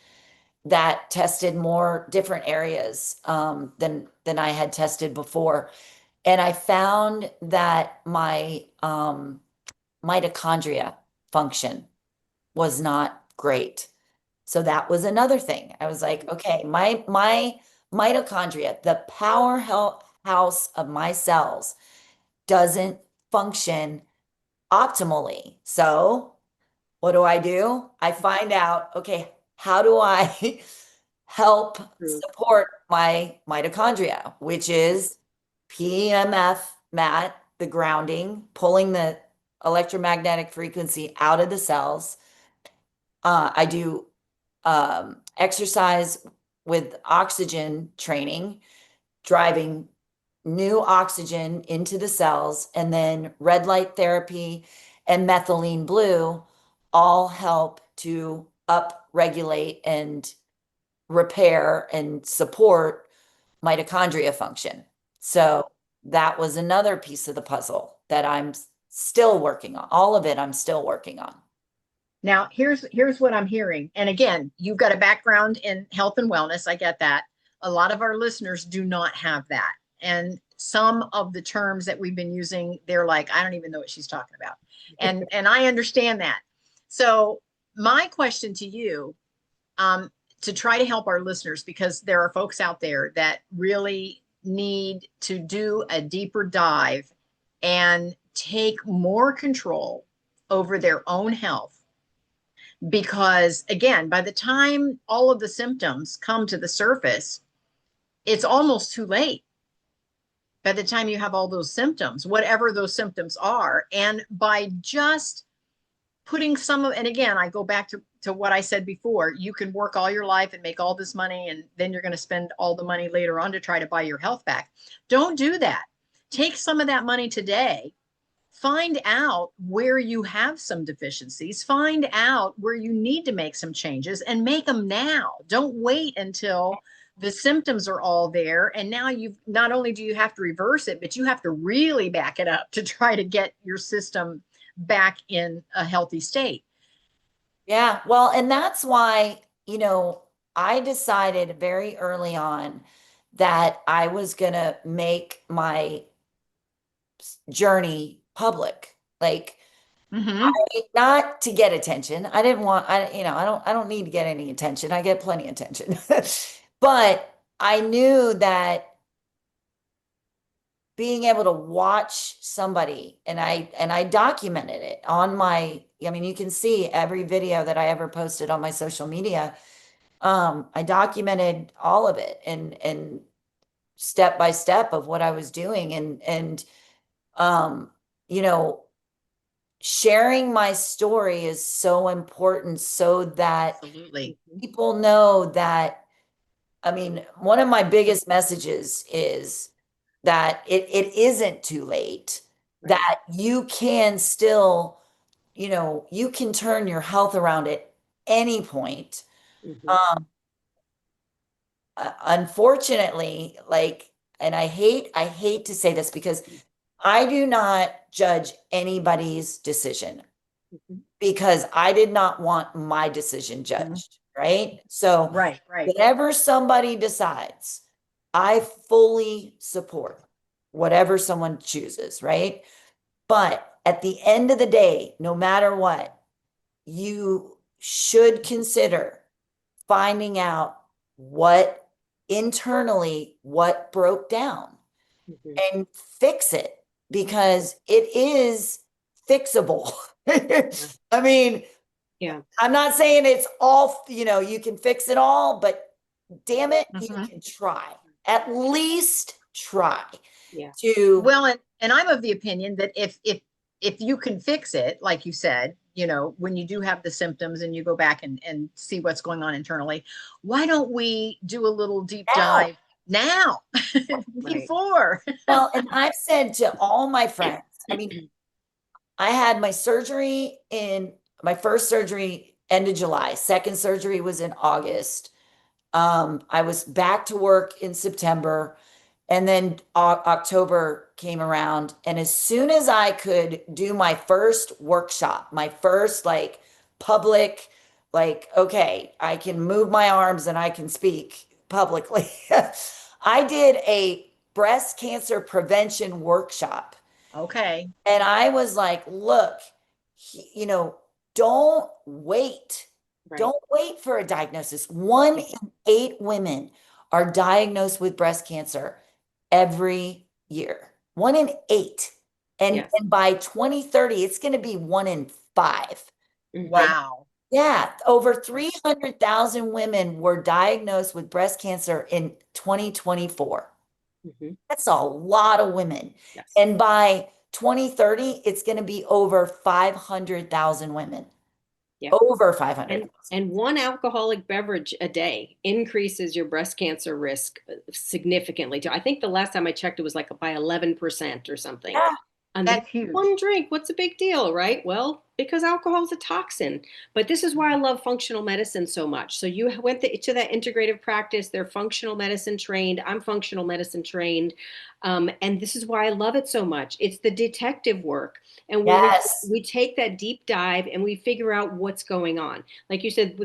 that tested more different areas than I had tested before. And I found that my mitochondria function was not great. So that was another thing. I was like, okay, my mitochondria, the powerhouse of my cells, doesn't function optimally. So what do? I find out, okay, how do I help True. support my mitochondria, which is PEMF, MAT, the grounding, pulling the electromagnetic frequency out of the cells. I do exercise with oxygen training, driving new oxygen into the cells, and then red light therapy and methylene blue all help to up regulate and repair and support mitochondria function. So that was another piece of the puzzle that I'm still working on. All of it I'm still working on. Now, here's what I'm hearing. And again, you've got a background in health and wellness. I get that. A lot of our listeners do not have that. And some of the terms that we've been using, they're like, I don't even know what she's talking about. And I understand that. So my question to you, to try to help our listeners, because there are folks out there that really need to do a deeper dive and take more control over their own health. Because again, by the time all of the symptoms come to the surface, it's almost too late. By the time you have all those symptoms, whatever those symptoms are, and by just putting some of, and again, I go back to what I said before, you can work all your life and make all this money, and then you're going to spend all the money later on to try to buy your health back. Don't do that. Take some of that money today. Find out where you have some deficiencies, find out where you need to make some changes, and make them now. Don't wait until the symptoms are all there. And now you've, not only do you have to reverse it, but you have to really back it up to try to get your system back in a healthy state. Yeah, well, and that's why, you know, I decided very early on that I was going to make my journey public. Like, not to get attention. I didn't want, I don't need to get any attention. I get plenty of attention. But I knew that being able to watch somebody, and I documented it on my, I mean, you can see every video that I ever posted on my social media. I documented all of it and step by step of what I was doing, and you know, sharing my story is so important so that Absolutely. people know that, I mean, one of my biggest messages is that it isn't too late, that you can still, you know, you can turn your health around at any point. Unfortunately, like, and I hate to say this because I do not judge anybody's decision because I did not want my decision judged, right? So Right. whatever somebody decides, I fully support whatever someone chooses, right? But at the end of the day, no matter what, you should consider finding out what internally what broke down and fix it because it is fixable. I mean, Yeah. I'm not saying it's all, you know, you can fix it all, but damn it, you can try. At least try. Yeah. Well, and I'm of the opinion that if you can fix it, like you said, you know, when you do have the symptoms and you go back and see what's going on internally, why don't we do a little deep dive now before? Well, and I've said to all my friends, I mean, I had my surgery in my first surgery end of July. Second surgery was in August. I was back to work in September, and then October came around. And as soon as I could do my first workshop, my first like public, like, okay, I can move my arms and I can speak publicly. I did a breast cancer prevention workshop. Okay. And I was like, look, you know, don't wait. Don't wait for a diagnosis. 1 in 8 women are diagnosed with breast cancer every year. 1 in 8. And by 2030, it's going to be 1 in 5. Wow. Yeah, over 300,000 women were diagnosed with breast cancer in 2024. That's a lot of women. Yes. And by 2030, it's going to be over 500,000 women. Yeah. Over 500,000. And one alcoholic beverage a day increases your breast cancer risk significantly too. I think the last time I checked, it was like by 11% or something. Yeah, that's huge. One drink, what's a big deal, right? Well, Because alcohol is a toxin. But this is why I love functional medicine so much. So you went to that integrative practice. They're functional medicine trained. I'm functional medicine trained. And this is why I love it so much. It's the detective work. And where Yes. we take that deep dive and we figure out what's going on. Like you said,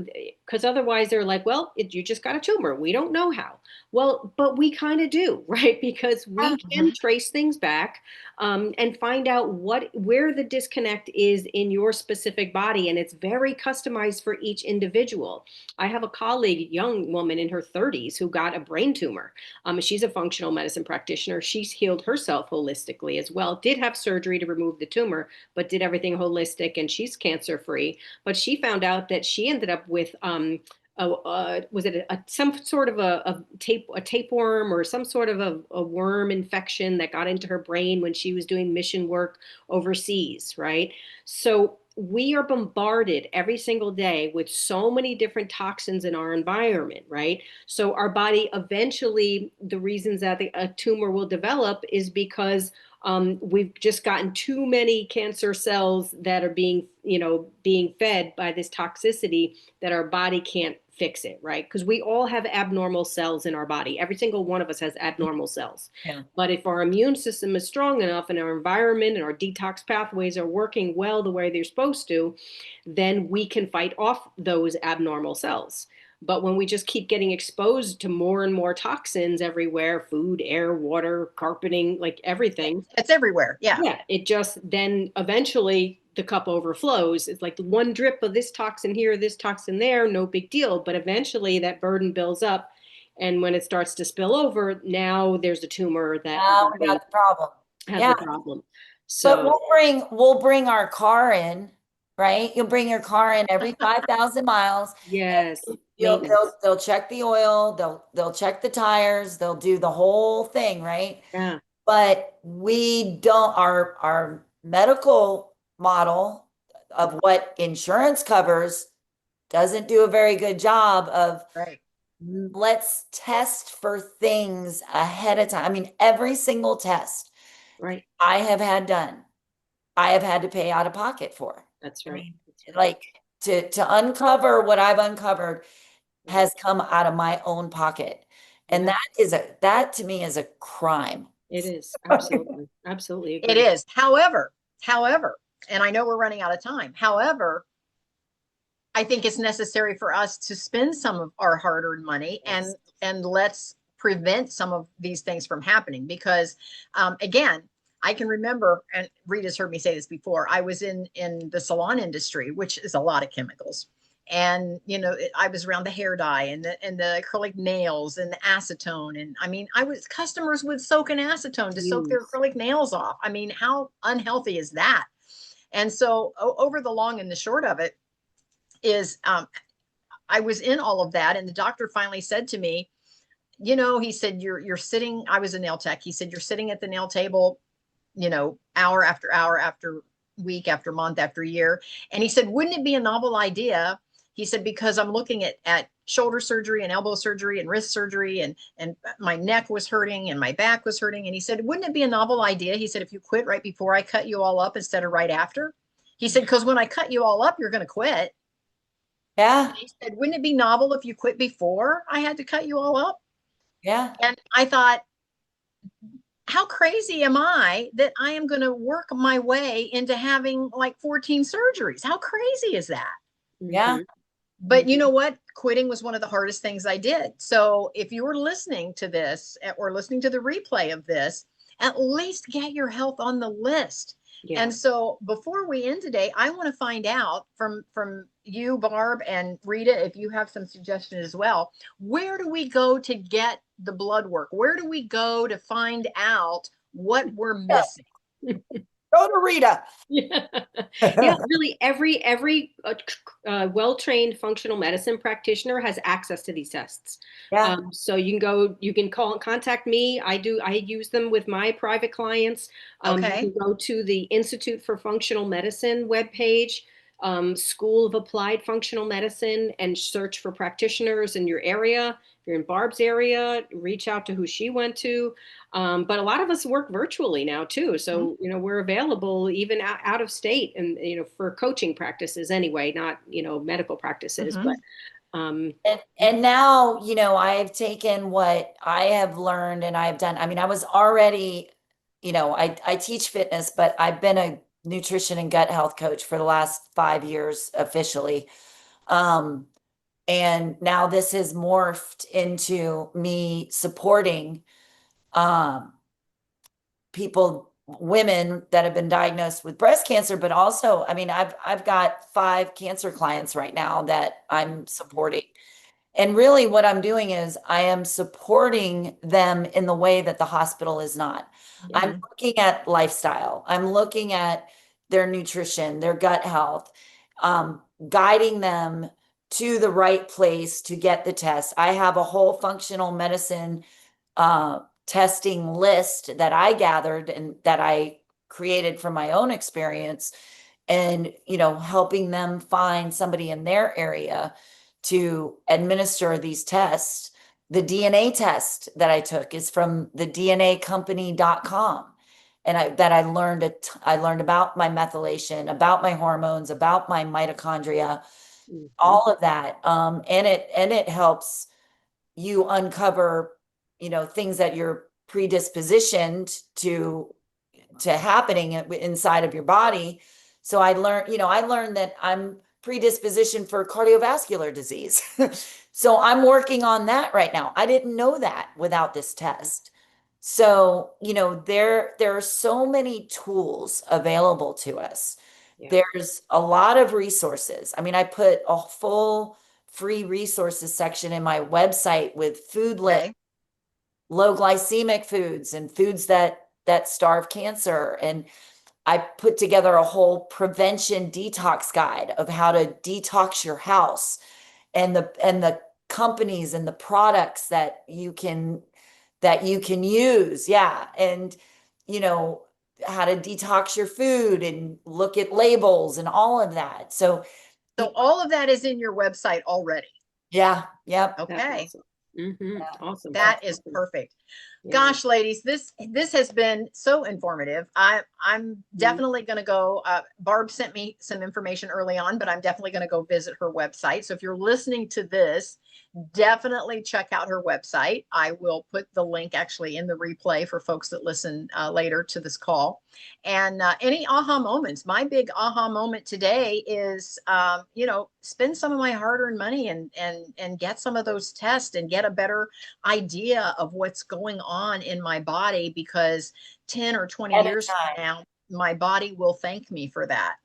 because otherwise they're like, well, you just got a tumor. We don't know how. Well, but we kind of do, right? Because we can trace things back and find out where the disconnect is in your specific body. And it's very customized for each individual. I have a colleague, young woman in her 30s, who got a brain tumor. She's a functional medicine practitioner. She's healed herself holistically as well, did have surgery to remove the tumor, but did everything holistic, and she's cancer free. But she found out that she ended up with was it some sort of a tapeworm or some sort of a worm infection that got into her brain when she was doing mission work overseas, right? So we are bombarded every single day with so many different toxins in our environment, right? So our body eventually, the reasons that a tumor will develop is because we've just gotten too many cancer cells that are being fed by this toxicity that our body can't fix it, right? Because we all have abnormal cells in our body. Every single one of us has abnormal cells. Yeah. But if our immune system is strong enough and our environment and our detox pathways are working well the way they're supposed to, then we can fight off those abnormal cells. But when we just keep getting exposed to more and more toxins everywhere, food, air, water, carpeting, like everything. It's everywhere. Yeah. Yeah. It just then eventually the cup overflows. It's like one drip of this toxin here, this toxin there, no big deal. But eventually that burden builds up. And when it starts to spill over, now there's a tumor that Now we got the problem. has Yeah. the problem. But So we'll bring our car in, right? You'll bring your car in every 5,000 miles. yes, You'll maintenance. they'll check the oil, they'll check the tires, they'll do the whole thing, right? Yeah, But we don't our medical model of what insurance covers doesn't do a very good job of Right. let's test for things ahead of time. I mean, every single test right. I have had done, I have had to pay out of pocket for. That's I right. mean, That's right. like to uncover what I've uncovered has come out of my own pocket. And Yeah, that to me is a crime. it is. Absolutely. Absolutely It agree. is. However, and I know we're running out of time. However, I think it's necessary for us to spend some of our hard-earned money Yes. and let's prevent some of these things from happening because again, I can remember, and Rita's heard me say this before, I was in the salon industry, which is a lot of chemicals. And I was around the hair dye and the acrylic nails and the acetone. And I mean, customers would soak in acetone to soak their Use. acrylic nails off. I mean, how unhealthy is that? And so over the long and the short of it is I was in all of that. And the doctor finally said to me, he said, you're sitting, I was a nail tech. He said, you're sitting at the nail table, hour after week after month after year. And he said, wouldn't it be a novel idea? He said, because I'm looking at shoulder surgery and elbow surgery and wrist surgery and my neck was hurting and my back was hurting. And he said, wouldn't it be a novel idea? He said, if you quit right before I cut you all up instead of right after. He said, because when I cut you all up, you're going to quit. Yeah. He said, wouldn't it be novel if you quit before I had to cut you all up? Yeah. And I thought, how crazy am I that I am going to work my way into having like 14 surgeries? How crazy is that? Yeah. Mhm. But you know what? Quitting was one of the hardest things I did. So if you were listening to this or listening to the replay of this, at least get your health on the list. Yeah. And so before we end today, I want to find out from you, Barb, and Rita, if you have some suggestions as well, where do we go to get the blood work? Where do we go to find out what we're missing? Go to Rita. Yeah. Yeah, really every well-trained functional medicine practitioner has access to these tests. Yeah. So you can contact me. I use them with my private clients. Okay. You can go to the Institute for Functional Medicine webpage, School of Applied Functional Medicine, and search for practitioners in your area. you're in Barb's area, reach out to who she went to. But a lot of us work virtually now too. So, we're available even out of state and, for coaching practices anyway, not, medical practices, but and now, I've taken what I have learned and I've done. I mean, I was already, I teach fitness, but I've been a nutrition and gut health coach for the last 5 years officially. And now this has morphed into me supporting people, women that have been diagnosed with breast cancer, but also, I mean, I've got 5 cancer clients right now that I'm supporting. And really what I'm doing is I am supporting them in the way that the hospital is not. I'm looking at lifestyle. I'm looking at their nutrition, their gut health, guiding them to the right place to get the test. I have a whole functional medicine testing list that I gathered and that I created from my own experience, and helping them find somebody in their area to administer these tests. The DNA test that I took is from the DNAcompany.com. And I learned about my methylation, about my hormones, about my mitochondria, all of that. And it helps you uncover, things that you're predispositioned to happening inside of your body. So I learned that I'm predispositioned for cardiovascular disease. So I'm working on that right now. I didn't know that without this test. So, there are so many tools available to us. Yeah. There's a lot of resources. I mean, I put a full free resources section in my website with food lists, low glycemic foods and foods that starve cancer. And I put together a whole prevention detox guide of how to detox your house, and the companies and the products that you can use. Yeah. And how to detox your food and look at labels and all of that. So all of that is in your website already. yeah. Yep. Okay. Awesome. Yeah. Awesome. That is perfect. Yeah. Gosh, ladies, this has been so informative. I'm definitely going to go. Barb sent me some information early on, but I'm definitely going to go visit her website. So if you're listening to this, definitely check out her website. I will put the link actually in the replay for folks that listen later to this call. And any aha moments. My big aha moment today is, spend some of my hard-earned money and get some of those tests and get a better idea of what's going on in my body, because 10 or 20 years from now, my body will thank me for that.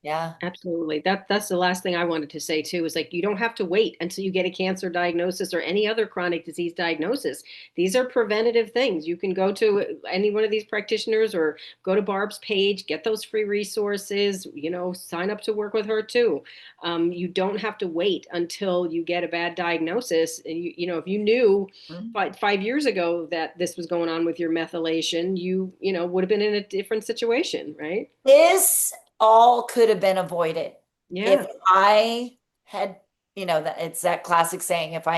Yeah, absolutely. That's the last thing I wanted to say too, is like, you don't have to wait until you get a cancer diagnosis or any other chronic disease diagnosis. These are preventative things. You can go to any one of these practitioners or go to Barb's page, get those free resources, sign up to work with her too. You don't have to wait until you get a bad diagnosis. And if you knew 5 years ago that this was going on with your methylation, you would have been in a different situation, right? This all could have been avoided. Yeah. If I had, it's that classic saying, if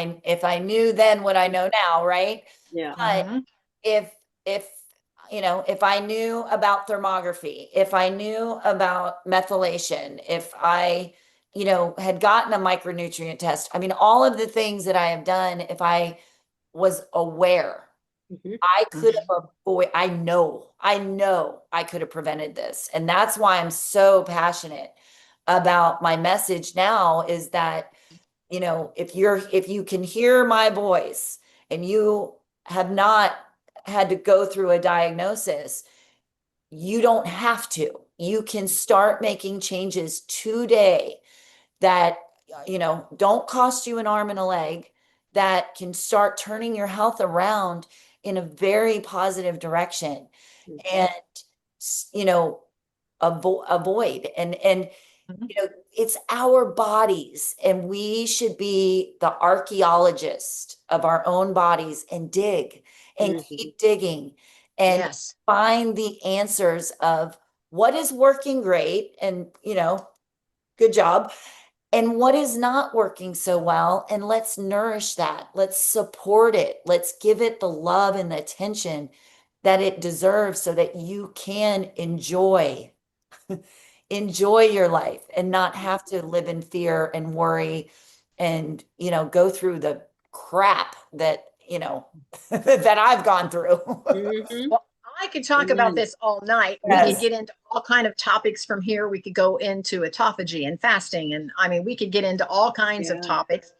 I knew then what I know now, right? Yeah. But if I knew about thermography, if I knew about methylation, if I, had gotten a micronutrient test, I mean, all of the things that I have done, if I was aware, I could have avoided, I know I could have prevented this. And that's why I'm so passionate about my message now, is that, if you can hear my voice and you have not had to go through a diagnosis, you don't have to. You can start making changes today that, don't cost you an arm and a leg, that can start turning your health around in a very positive direction. And avoid and it's our bodies, and we should be the archaeologist of our own bodies and dig and keep digging and find the answers of what is working great, and good job, and what is not working so well, and let's nourish that. Let's support it. Let's give it the love and the attention that it deserves so that you can enjoy enjoy your life and not have to live in fear and worry and, go through the crap that, that I've gone through. Mhm. Well, I could talk about Amen. this all night. We Yes. could get into all kind of topics from here. We could go into autophagy and fasting, and I mean, we could get into all kinds of Yeah. topics,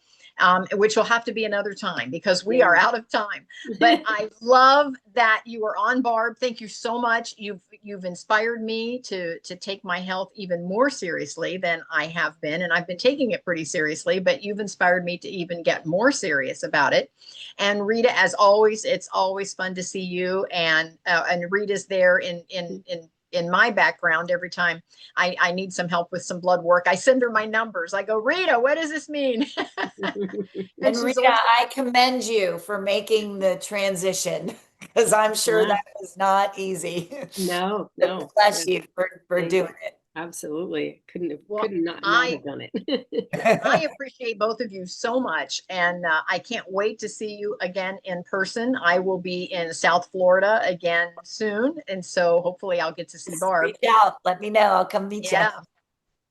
which will have to be another time because we Yeah. are out of time. But I love that you were on, Barb. Thank you so much. You've inspired me to take my health even more seriously than I have been, and I've been taking it pretty seriously. But you've inspired me to even get more serious about it. And Rita, as always, it's always fun to see you. And Rita's there in my background every time I need some help with some blood work. I send her my numbers. I go, Rita, what does this mean? And And she's Rita, always, I commend you for making the transition because I'm sure Yeah. that was not easy. No, So no. bless Yeah. you for Thank doing you. Absolutely. well, Could not I have done it. I it. appreciate both of you so much, and I can't wait to see you again in person. I will be in South Florida again soon, and so hopefully I'll get to see Just Barb. reach out. Let me know. I'll come meet you. Yeah,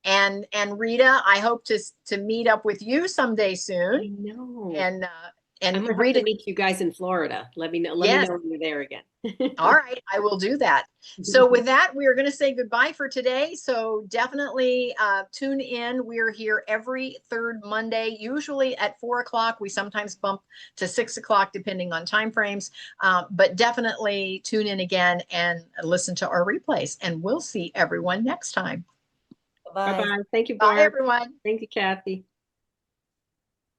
and Rita, I hope to meet up with you someday soon. I know. And I might have to Rita, meet you guys in Florida. Let me know. Let me yes, know when you're there again. all right, I will do that. So with that, we are going to say goodbye for today. So definitely tune in. We're here every third Monday, usually at 4 o'clock. We sometimes bump to 6 o'clock depending on time frames, but definitely tune in again and listen to our replays. And we'll see everyone next time. Bye. Bye-bye. Thank you, Bye, Barb. everyone. Thank you, Kathy.